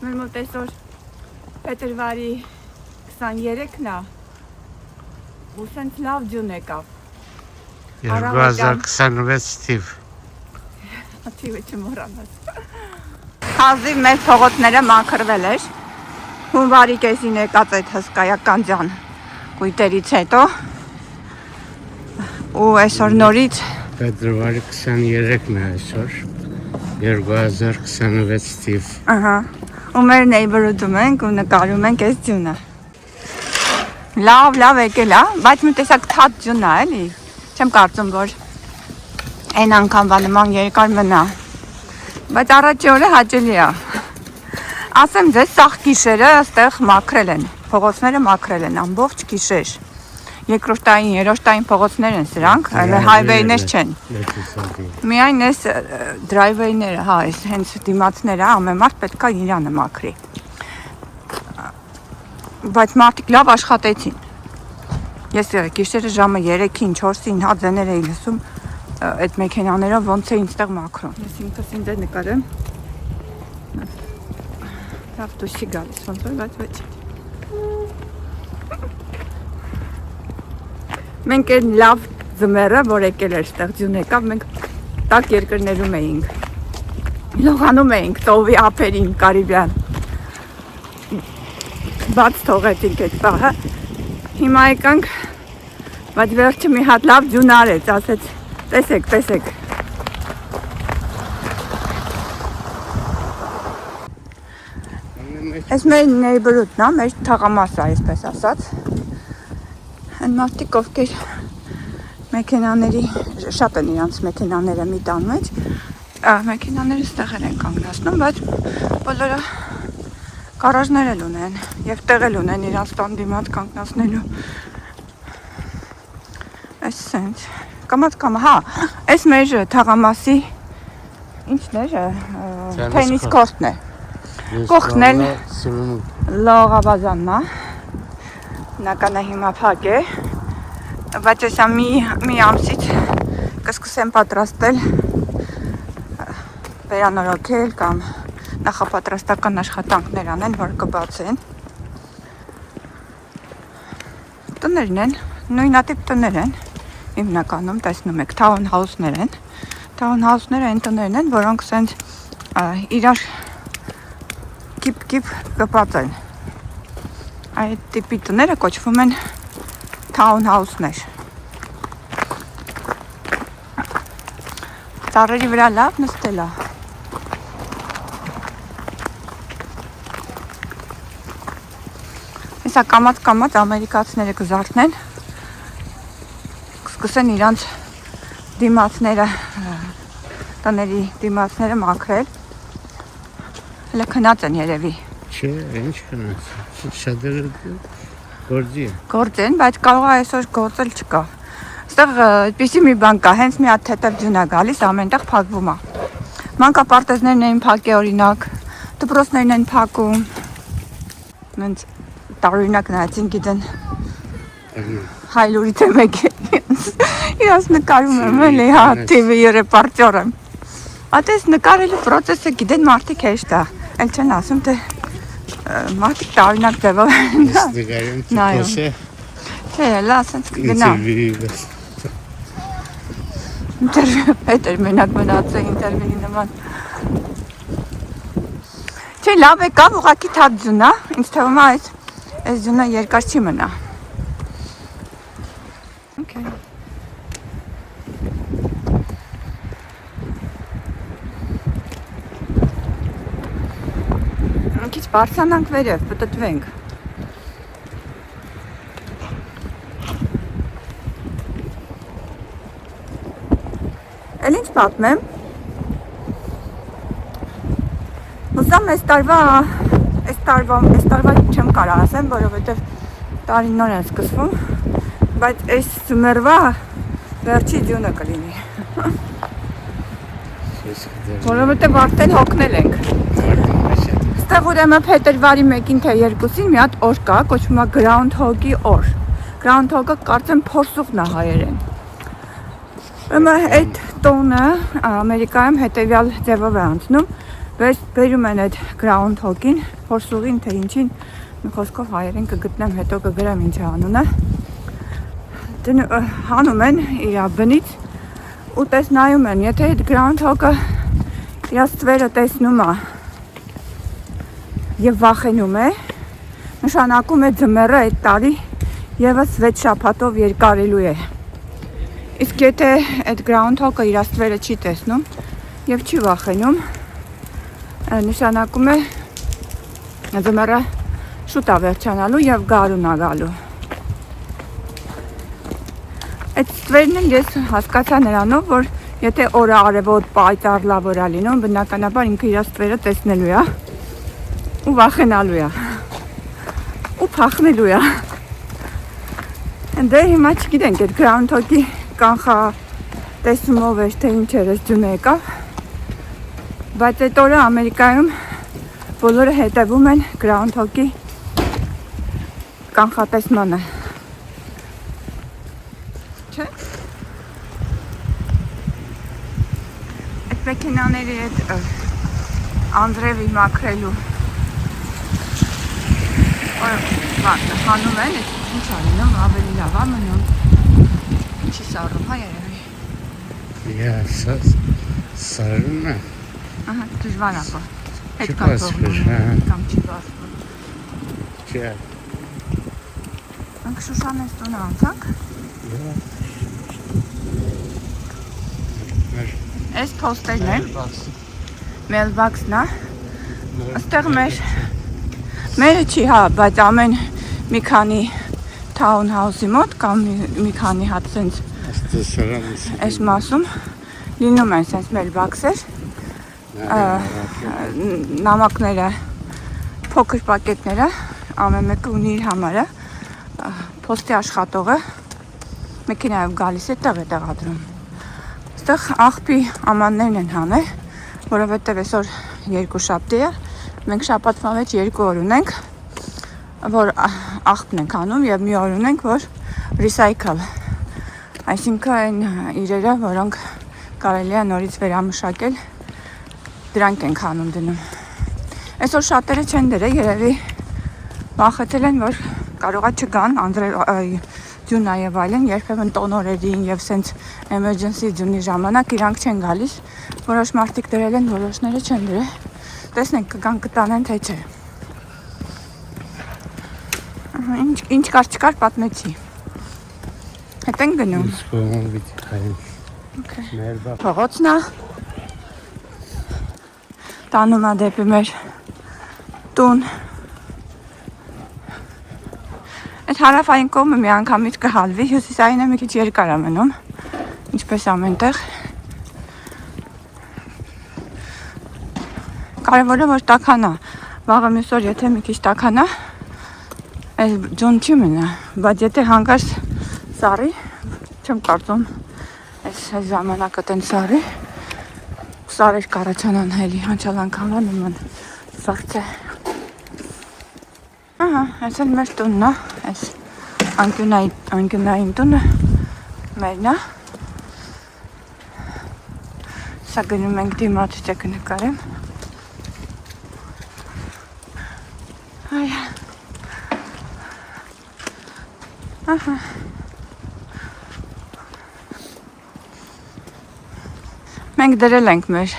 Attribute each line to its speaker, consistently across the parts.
Speaker 1: Մեր մոտ այսօր փետրվարի 23-ն է, ու սենց լավ ջուն եկավ։
Speaker 2: 2026 թիվ։
Speaker 1: Թիվը չմոռանաս։ Հազիվ մեր փողոցները մաքրվել էր։ Հունվարի կեսին եկած այդ հսկայական ջան կույտերից հետո ու այսօր նորից
Speaker 2: Փետրվարի 23-ն է այսօր 2026 թիվ։
Speaker 1: Ահա, ու մեր neighborhood-ում ենք ու նկարում ենք այս ջունը։ Լավ եկել է, բայց մի տեսակ թաթ ջուն է, էլի։ Չեմ կարծում, որ այն անգամվա նման երկար մնա։ Բայց առաջի օրը հաճելի է։ Ասեմ ձեզ, սաղ գիշերը այստեղ մաքրել են, փողոցները մաքրել են, ամբողջ գիշեր։ Երկրորդային, երրորդային փողոցներ են սրանք, այլ հայվեյներ չեն։ Միայն այս դրայվեյները, հա, այս հենց դիմացները ամեն մարդ պետք է իրանը մաքրի։ Բայց մարդիկ լավ աշխատեցին։ Ես գիշերը ժամը 3-ին, 4-ին հա ձեներ էի լսում այդ մեքենաներով ոնց էին ստեղ մաքրում։ Ես ինքս ինձ է նկարեմ։ Լավ դուշի գալիս ոնց որ բայց ոչ։ Մենք այն լավ ձմեռը, որ եկել էր ստեղ ջուն եկավ, մենք տաք երկրներում էինք։ Լողանում էինք ծովի ափերին, Կարիբյան։ Բաց թողեցինք այդ պահը։ Հիմա եկանք, բայց վերջը մի հատ լավ ջուն արեց, ասեց, տեսեք։ Այս մեր neighborhood-ն է, մեր թաղամասը, այսպես ասած։ Այն մարդիկ, ովքեր մեքենաների, շատ են իրանց մեքենաները մի տան մեջ, մեքենաները ստեղեր են կանգնացնում, բայց բոլորը կարաժներ էլ ունեն և տեղ էլ ունեն իրանց տան դիմաց կանգնացնելու։ Այս սենց, կամաց, հա, այս մեր թաղամասի, ինչն էր, թենիս կորտն է, կողքն էլ լողավազանն է, նականը հիմա փակ է, բայց եսա մի ամսից կսկսեմ պատրաստել, վերանորոգել կամ նախապատրաստական աշխատանքներ անեն, որ կբացեն։ Տներն են, նույնատիպ տներ են, հիմնականում տեսնում եք, townhouse-ներ են։ Townhouse-ները այն տներն են, որոնք սենց իրար կիպ կպած են։ Այդ տիպի տները կոչվում են townhouse-ներ։ Ծառերի վրա լավ նստել է։ Հեսա կամաց ամերիկացիները կզարթնեն, կսկսեն իրանց դիմացները, տների դիմացները մաքրել, հլը քնած են երևի։
Speaker 2: Չէ, ինչ քնած, շատերը գործի է։
Speaker 1: Գործ են, բայց կարող է այսօր գործել չկա։ Ստեղ այդպիսի մի բան կա, հենց մի հատ թեթև ջուն է գալիս, ամենտեղ փակվում է։ Մանկապարտեզներն էին փակի օրինակ, դպրոցներն են փակում։ Նենց տարօրինակ նայեցին գիտեն հայլուրից է մեկ իրաց նկարում եմ էլի, հա, TV ռեպարտյոր եմ։ Ատես նկարելու պրոցեսը գիտեն մարդիկ հեշտ է, էլ չեն ասում, թե մարդիկ տարօրինակ ձևով են։
Speaker 2: Նայում
Speaker 1: Չէ, լա, ասենց կգնա։ Հետ էր մենակ մնացը ինտերվյունի նման։ Չէ, լավ եկավ, ուղղակի թաթ ջուն է, ինձ թվում է այս ջունը երկար չի մնա։ Քիչ բարձրանանք վերև, պտտվենք։ Էլ ինչ պատմեմ։ Հուսամ այս տարվա չեմ կարող ասեմ, որովհետև տարին նոր է սկսվում, բայց այս ձմեռվա վերջի ջունը կլինի։ Որովհետև արդեն հոգնել ենք։ Ստեղ ուրեմն փետրվարի 1-ին թե 2-ին մի հատ օր կա, կոչվում է Groundhog-ի օր։ Groundhog-ը կարծեմ փորձուղն է հայերեն։ Ուրեմն այդ տոնը Ամերիկայում հետևյալ ձևով է անցնում։ բերում են այդ ground hog-ին, փորսուղին, թե ինչին, մի խոսքով հայերեն կգտնեմ, հետո կգրեմ ինչ է անունը։ Հանում են իր բնից ու նայում են, եթե այդ ground hog-ը իր ստվերը տեսնում է եւ վախենում է, նշանակում է ձմեռը այդ տարի եւս 6 շաբաթով երկարելու է։ Իսկ եթե այդ ground hog-ը իր ստվերը չի տեսնում եւ չի վախենում, նշանակում է ձմեռը շուտ է վերջանալու եւ գարուն է գալու։ Այդ ստվերն էլ ես հասկացա նրանով, որ եթե օրը արևոտ պայծառ լավ օր է լինում, բնականաբար ինքը իր ստվերը տեսնելու է ու վախենալու է ու փախնելու է։ Դե հիմա չգիտենք այդ ground hog-ի կանխա տեսումով էր, թե ինչ էր այս ձյունը եկավ, բայց այդ օրը Ամերիկայում բոլորը հետևում են ground hog-ի կանխատեսմանը։ Չէ՞։ Այդ մեքենաների այդ անձրևի մաքրելու վարդը հանում են, ինչ է լինում, ավելի լավ է մնում, չի սառում, հա երևի։
Speaker 2: Սարում է։
Speaker 1: Ահա, դժվար ապա, հետ
Speaker 2: Չի
Speaker 1: կամ
Speaker 2: բացվի,
Speaker 1: կամ չի բացվում։
Speaker 2: Չէ։
Speaker 1: Մենք Շուշանես տունը անցանք։ Այս փոստերն են, mailbox-ն է, այստեղ մերը չի, հա, բայց ամեն մի քանի townhouse-ի մոտ կամ մի քանի հատ սենց այս մասում լինում են սենց mailbox-էր, նամակները, փոքր պակետները, ամեն մեկը ունի իր համարը, փոստի աշխատողը մեքենայով գալիս է տեղ է տեղադրում։ Այստեղ աղբի ամաններն են հանել, որովհետև այսօր երկուշաբթի է, մենք շաբաթվա մեջ 2 օր ունենք, որ աղբն ենք անում եւ մի օր ունենք, որ recycle, այսինքն այն իրերը, որոնք կարելի է նորից վերամշակել, դրանք ենք անում դնում։ Այսօր շատերը չեն դրել, երևի վախեցել են, որ կարողա չգան ձյունա եւ այլն, երբեմն տոնորերին եւ սենց emergency ձյունի ժամանակ իրանք չեն գալիս, որոշ մարդիկ դրել են, որոշները չեն դրել։ Տեսնենք կգան կտանեն թե չէ։ Ինչ կար չկար պատմեցի։ Հետ ենք գնում։ Փողոցն է։ Տանում է դեպի մեր տուն։ Այդ հարավային կողմը մի անգամից կհալվի, հյուսիսայինը մի քիչ երկար է մնում, ինչպես ամենտեղ։ Կարևորը որ տաքանա, վաղը մյուս օր եթե մի քիչ տաքանա, այս ջոն չի մնա, բայց եթե հանկարծ սառի, չեմ կարծում այս ժամանակը տեն սառի, սառեր կառաջանան հելի, հանչալ անգամվա նման սառց է։ Ահա, այս էլ մեր տունն է, այս անկյունային տունը մերն է։ Սա գնում ենք դիմացը կնկարեմ։ Այ։ Ահա։ Մենք դրել ենք մեր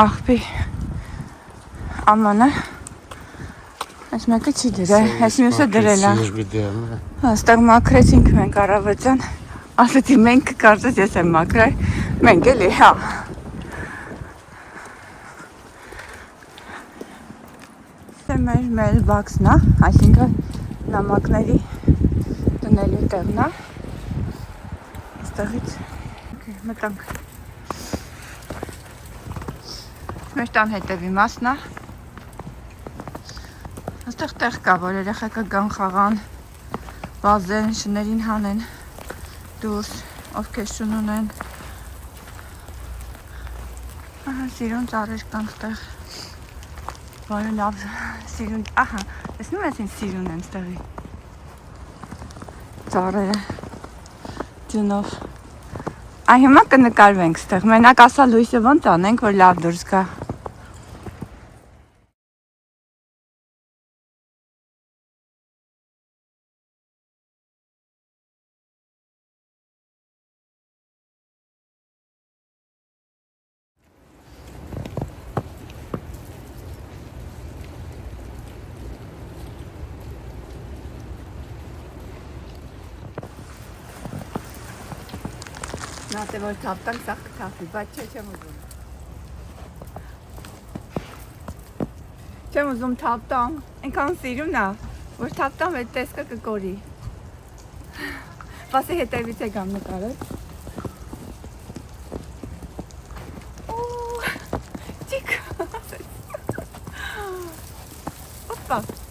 Speaker 1: աղբի ամանը։ Այս մեկը չի դրել, այս մյուսը դրել է։ Այստեղ մաքրեցինք մենք առավոտյան, ասեցի մենք կարծես ես եմ մաքրել, մենք էլի, հա։ Սա մեր mailbox-ն է, այսինքն նամակների տնելու տեղն է։ Այստեղից մտանք։ Մեր տան հետևի մասն է։ Այստեղ տեղ կա, որ երեխեքը գան խաղան, վազեն, շներին հանեն, դուրս, ովքեր շուն ունեն։ Ահա, սիրուն ծառեր կան ստեղ, որը լավ սիրուն, ահա, տեսնում ես ինչ սիրուն են ստեղի, ծառերը, ջնով։ Այ հիմա կնկարվենք ստեղ, մենակ ասա լույսը ոնց անենք, որ լավ դուրս գա։ Նա թե որ թափտանք սա կթափի, բայց չեմ ուզում։ Չեմ ուզում թափտան, այնքան սիրում նա, որ թափտան այդ տեսքը կկորի։ Պասի հետևից է գամ նկարել։ Չիկ։ Օպա։